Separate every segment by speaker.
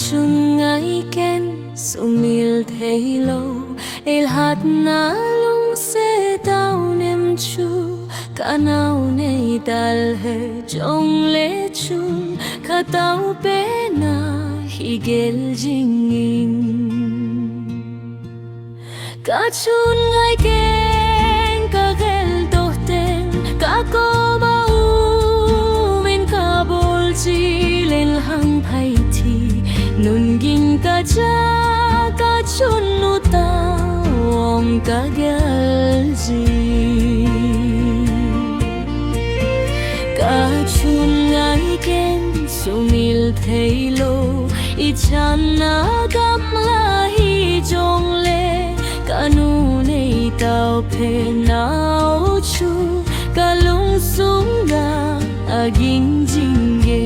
Speaker 1: chung ngày ken sumil thei lo el hat na lung se tao nem chu ka nau nei dal he jong le chung ka tao pe na higel jingin ka chun ngày ken ka gel do ten ka ko ma u min ka bol chi lên hang phai thi nun ging ka cha ka chun nu ta om ka gel ji ka chun ngày ken sumil thei lo i chan na gam la hi jong le ka nu nei tao phe nao chu ka lung sung ga aging jing ge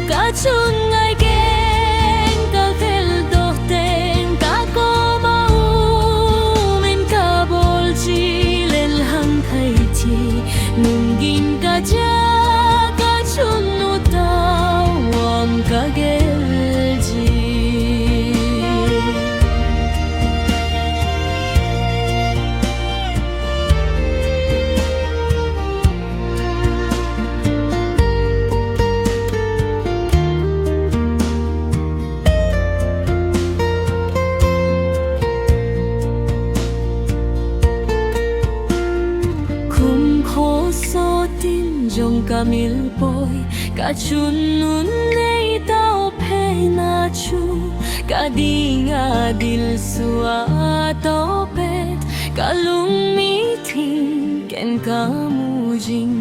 Speaker 1: ka chun ngày ken ka khel do ten ka ko ma u men ka bol chi lên hang thai chi nung gin ka cha ka chun nu tao om ka gel ji jong kamil boy ka chun nun nei tao phe na chu ka dinga dil suwa to pet ka lung mi thin ken ka mu jing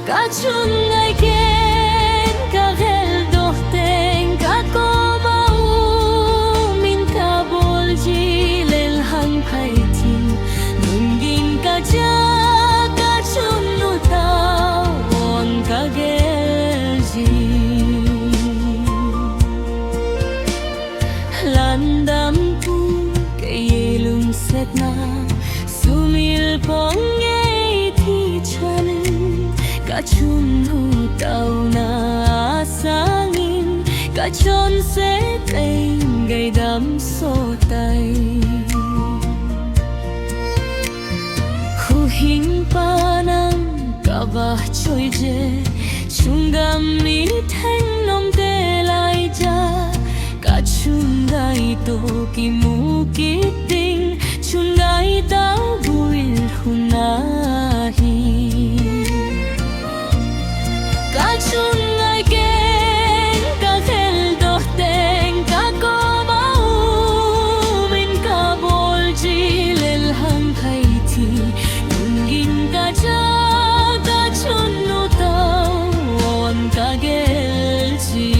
Speaker 1: ka chun ngày ken ka gel do ten ka ko ma u min ka bol ji lên hang phai thi nun gin ka cha landam pu ke lum set na sumil pong ye thi chan ka chun hu tao na sangin ka chon se kai gai dam so tai hu hing pa nam ka ba choi je chungam ni thang nom te lai ja ka chun gai to ki mu ki ting chun gai tao buil huna hi ka chun ngày ken ka khel do ten ka ko ma u min ka bol ji lên hang thai thi nun gin ka cha ka chun nu tao on ka gel ji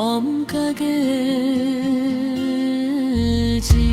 Speaker 1: om ka gel ji